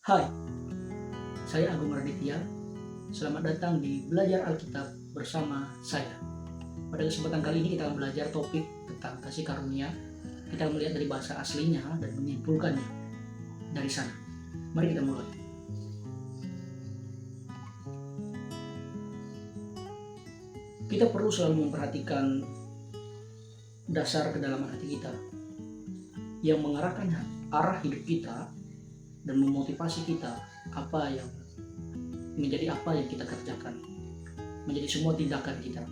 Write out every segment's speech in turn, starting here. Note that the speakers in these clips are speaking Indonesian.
Hai, saya Agung Raditya. Selamat datang di Belajar Alkitab bersama saya. Pada kesempatan kali ini kita akan belajar topik tentang kasih karunia. Kita melihat dari bahasa aslinya dan menyimpulkannya dari sana. Mari kita mulai. Kita perlu selalu memperhatikan dasar kedalaman hati kita yang mengarahkan arah hidup kita dan memotivasi kita menjadi apa yang kita kerjakan, menjadi semua tindakan kita.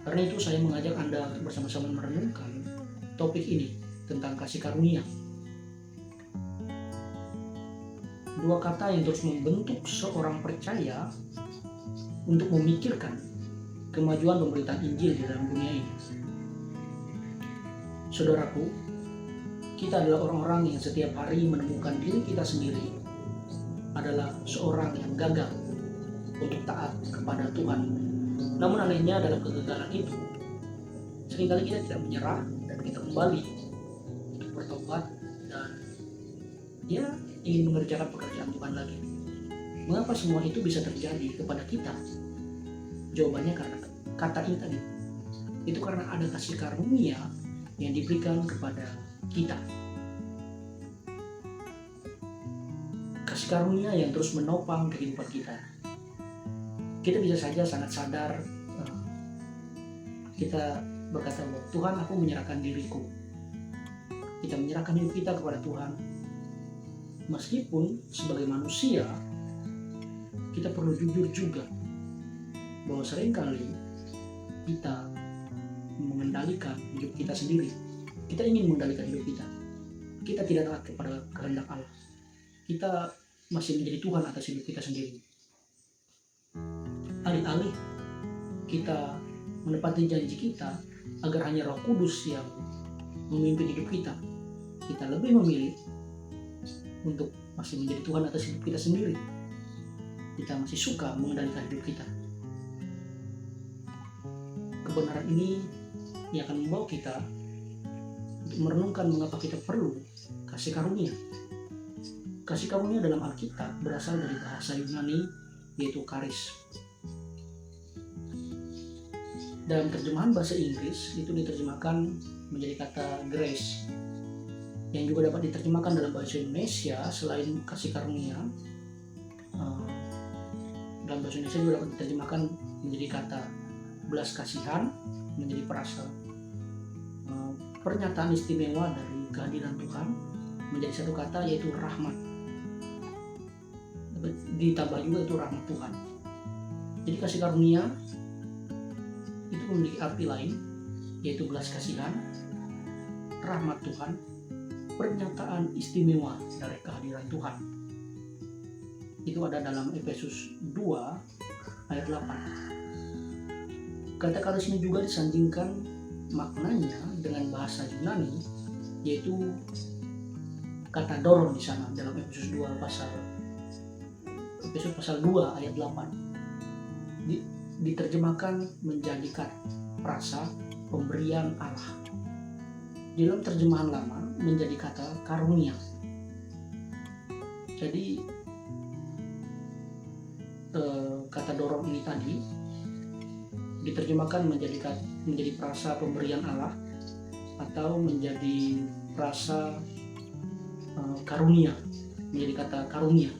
Karena itu saya mengajak Anda untuk bersama-sama merenungkan topik ini tentang kasih karunia. Dua kata yang terus membentuk seorang percaya untuk memikirkan kemajuan pemberitaan Injil di dalam dunia ini. Saudaraku, kita adalah orang-orang yang setiap hari menemukan diri kita sendiri adalah seorang yang gagal untuk taat kepada Tuhan. Namun anehnya dalam kegagalan itu, seringkali kita tidak menyerah dan kita kembali untuk bertobat dan ingin mengerjakan pekerjaan Tuhan lagi. Mengapa semua itu bisa terjadi kepada kita? Jawabannya karena kata ini tadi. Itu karena ada kasih karunia yang diberikan kepada kita. Kasih karunia yang terus menopang kehidupan kita. Kita bisa saja sangat sadar, kita berkata bahwa Tuhan, aku menyerahkan diriku. Kita menyerahkan hidup kita kepada Tuhan. Meskipun sebagai manusia kita perlu jujur juga bahwa seringkali kita mengendalikan hidup kita sendiri. Kita ingin mengendalikan hidup kita. Kita tidak taat kepada kehendak Allah. Kita masih menjadi Tuhan atas hidup kita sendiri. Alih-alih kita menepati janji kita agar hanya Roh Kudus yang memimpin hidup kita, kita lebih memilih untuk masih menjadi Tuhan atas hidup kita sendiri. Kita masih suka mengendalikan hidup kita. Kebenaran ini yang akan membawa kita untuk merenungkan mengapa kita perlu kasih karunia. Kasih karunia dalam Alkitab berasal dari bahasa Yunani, yaitu charis. Dalam terjemahan bahasa Inggris itu diterjemahkan menjadi kata grace, yang juga dapat diterjemahkan dalam bahasa Indonesia. Selain kasih karunia, dalam bahasa Indonesia juga dapat diterjemahkan menjadi kata belas kasihan, menjadi perasa pernyataan istimewa dari kehadiran Tuhan, menjadi satu kata yaitu rahmat. Ditambah juga itu rahmat Tuhan. Jadi kasih karunia itu memiliki arti lain, yaitu belas kasihan, rahmat Tuhan, pernyataan istimewa dari kehadiran Tuhan. Itu ada dalam Efesus 2 ayat 8. Kata charis ini juga disandingkan maknanya dengan bahasa Yunani, yaitu kata doron di sana dalam Efesus pasal 2 ayat 8. Diterjemahkan menjadikan perasa pemberian Allah. Di dalam terjemahan lama menjadi kata karunia. Jadi kata dorong ini tadi diterjemahkan menjadi perasa pemberian Allah atau menjadi perasa karunia, menjadi kata karunia.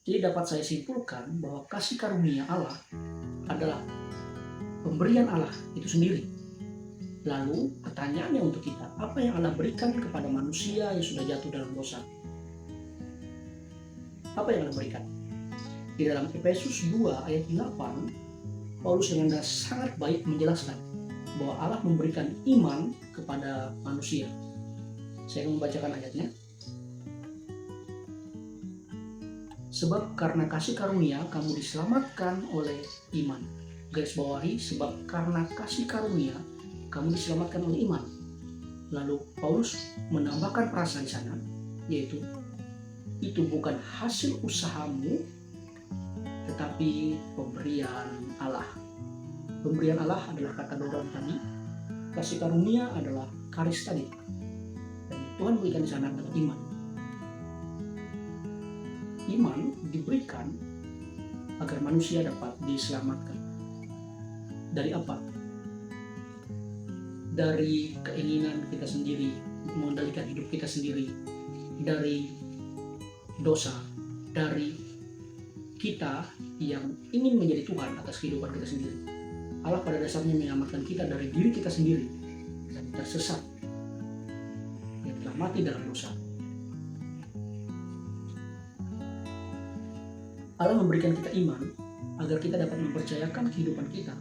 Jadi dapat saya simpulkan bahwa kasih karunia Allah adalah pemberian Allah itu sendiri. Lalu pertanyaannya untuk kita, apa yang Allah berikan kepada manusia yang sudah jatuh dalam dosa? Apa yang Allah berikan? Di dalam Efesus 2 ayat 8, Paulus dengan sangat baik menjelaskan bahwa Allah memberikan iman kepada manusia. Saya akan membacakan ayatnya. Sebab karena kasih karunia kamu diselamatkan oleh iman. Garis bawahi, sebab karena kasih karunia kamu diselamatkan oleh iman. Lalu Paulus menambahkan perasa di sana, yaitu itu bukan hasil usahamu, tetapi pemberian Allah. Pemberian Allah adalah kata doron tadi, kasih karunia adalah charis tadi. Dan Tuhan berikan di sana adalah iman. Iman diberikan agar manusia dapat diselamatkan. Dari apa? Dari keinginan kita sendiri, mengendalikan hidup kita sendiri, dari dosa, dari kita yang ingin menjadi Tuhan atas kehidupan kita sendiri. Allah pada dasarnya menyelamatkan kita dari diri kita sendiri yang tersesat, yang telah mati dalam dosa. Allah memberikan kita iman agar kita dapat mempercayakan kehidupan kita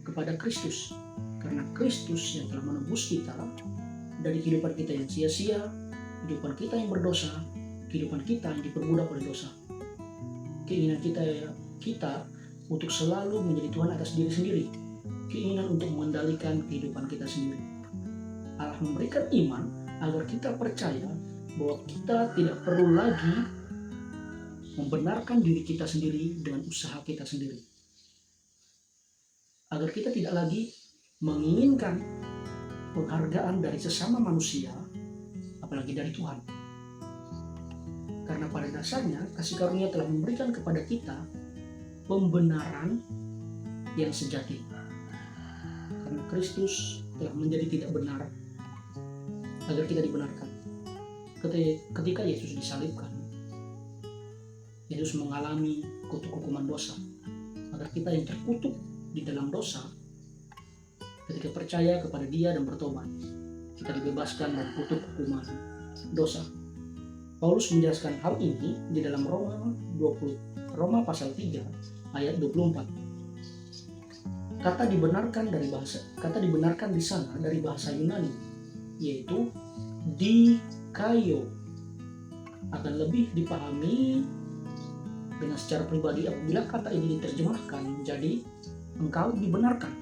kepada Kristus, karena Kristus yang telah menebus kita dari kehidupan kita yang sia-sia, kehidupan kita yang berdosa, kehidupan kita yang diperbudak oleh dosa. Keinginan kita untuk selalu menjadi Tuhan atas diri sendiri, keinginan untuk mengendalikan kehidupan kita sendiri. Allah memberikan iman agar kita percaya bahwa kita tidak perlu lagi membenarkan diri kita sendiri dengan usaha kita sendiri. Agar kita tidak lagi menginginkan penghargaan dari sesama manusia, apalagi dari Tuhan. Karena pada dasarnya kasih karunia telah memberikan kepada kita pembenaran yang sejati. Karena Kristus telah menjadi tidak benar agar kita dibenarkan. Ketika Yesus disalibkan, Yesus mengalami kutuk hukuman dosa agar kita yang terkutuk di dalam dosa, ketika percaya kepada Dia dan bertobat, kita dibebaskan dari kutuk hukuman dosa. Paulus menjelaskan hal ini di dalam Roma pasal 3 ayat 24. Kata dibenarkan di sana dari bahasa Yunani, yaitu dikaio, akan lebih dipahami dengan secara pribadi apabila kata ini diterjemahkan menjadi engkau dibenarkan.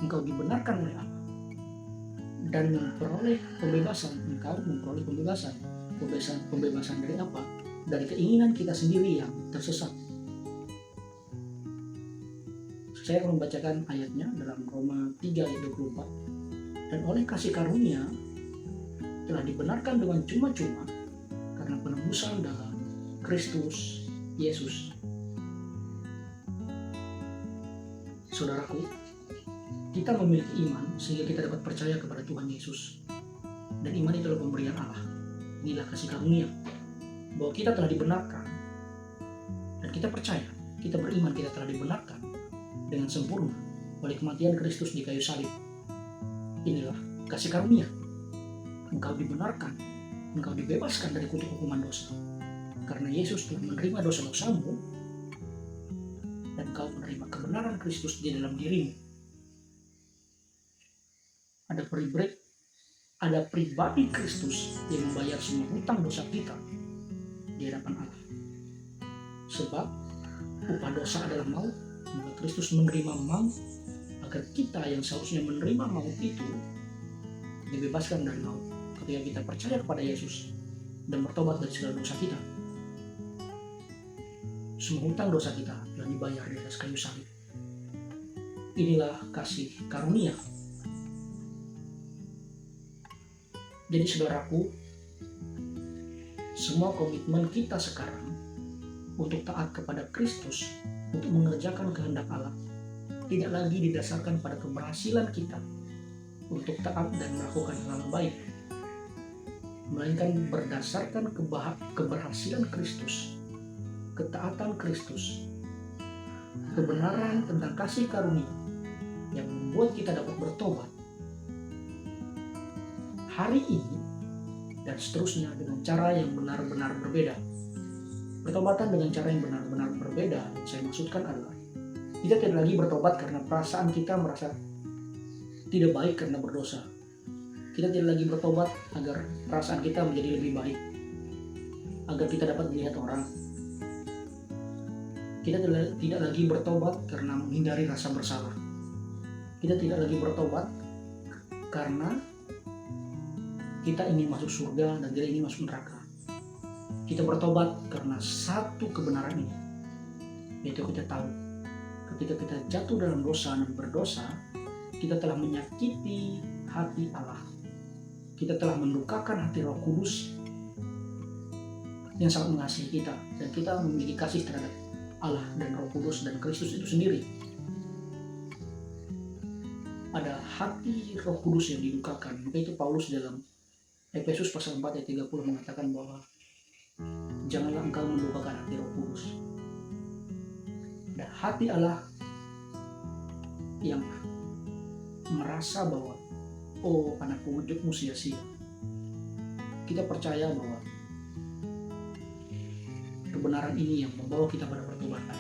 Engkau dibenarkan oleh Allah dan memperoleh pembebasan. Engkau memperoleh pembebasan. Pembebasan dari apa? Dari keinginan kita sendiri yang tersesat. Saya akan membacakan ayatnya dalam Roma 3 ayat 24. Dan oleh kasih karunia telah dibenarkan dengan cuma-cuma karena penebusan dalam Kristus Yesus. Saudaraku, kita memiliki iman sehingga kita dapat percaya kepada Tuhan Yesus. Dan iman itu adalah pemberian Allah. Inilah kasih karunia bahwa kita telah dibenarkan. Dan kita percaya, kita beriman kita telah dibenarkan dengan sempurna oleh kematian Kristus di kayu salib. Inilah kasih karunia. Engkau dibenarkan, engkau dibebaskan dari kutuk hukuman dosa. Karena Yesus telah menerima dosa-dosamu dan kau menerima kebenaran Kristus di dalam dirimu. Ada pribadi Kristus yang membayar semua hutang dosa kita di hadapan Allah. Sebab upah dosa adalah maut, maka Kristus menerima maut agar kita yang seharusnya menerima maut itu dibebaskan dari maut ketika kita percaya kepada Yesus dan bertobat dari segala dosa kita. Semua hutang dosa kita telah dibayar di atas kayu salib. Inilah kasih karunia. Jadi saudaraku, semua komitmen kita sekarang untuk taat kepada Kristus, untuk mengerjakan kehendak Allah, tidak lagi didasarkan pada keberhasilan kita untuk taat dan melakukan hal baik, melainkan berdasarkan keberhasilan Kristus, ketaatan Kristus, kebenaran tentang kasih karunia yang membuat kita dapat bertobat hari ini dan seterusnya dengan cara yang benar-benar berbeda. Pertobatan dengan cara yang benar-benar berbeda yang saya maksudkan adalah kita tidak lagi bertobat karena perasaan kita merasa tidak baik karena berdosa. Kita tidak lagi bertobat agar perasaan kita menjadi lebih baik, agar kita dapat melihat orang. Kita tidak lagi bertobat karena menghindari rasa bersalah. Kita tidak lagi bertobat karena kita ingin masuk surga dan tidak ingin masuk neraka. Kita bertobat karena satu kebenaran ini, yaitu kita tahu ketika kita jatuh dalam dosa dan berdosa, kita telah menyakiti hati Allah. kita telah melukakan hati Roh Kudus yang sangat mengasihi kita, dan kita memiliki kasih terhadap Allah dan Roh Kudus dan Kristus itu sendiri. Ada hati Roh Kudus yang dilukakan. Maka itu Paulus dalam Efesus pasal 4 ayat 30 mengatakan bahwa janganlah engkau melukakan hati Roh Kudus. Dan hati Allah yang merasa bahwa oh, anakku, hidupmu sia-sia. Kita percaya bahwa kebenaran ini yang membawa kita pada pertobatan.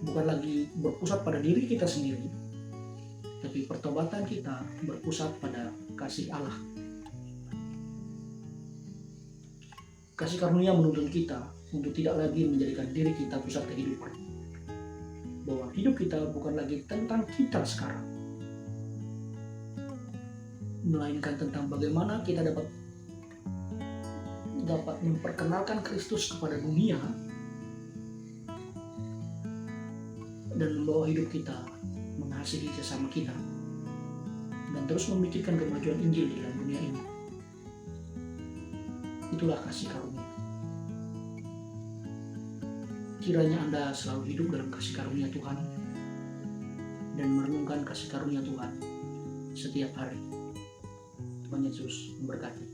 Bukan lagi berpusat pada diri kita sendiri, tapi pertobatan kita berpusat pada kasih Allah. Kasih karunia menuntun kita untuk tidak lagi menjadikan diri kita pusat kehidupan. Bahwa hidup kita bukan lagi tentang kita sekarang, melainkan tentang bagaimana kita dapat memperkenalkan Kristus kepada dunia dan membawa hidup kita mengasihi sesama kita dan terus memikirkan kemajuan Injil di dalam dunia ini. Itulah kasih karunia. Kiranya Anda selalu hidup dalam kasih karunia Tuhan dan merenungkan kasih karunia Tuhan setiap hari. Tuhan Yesus memberkati.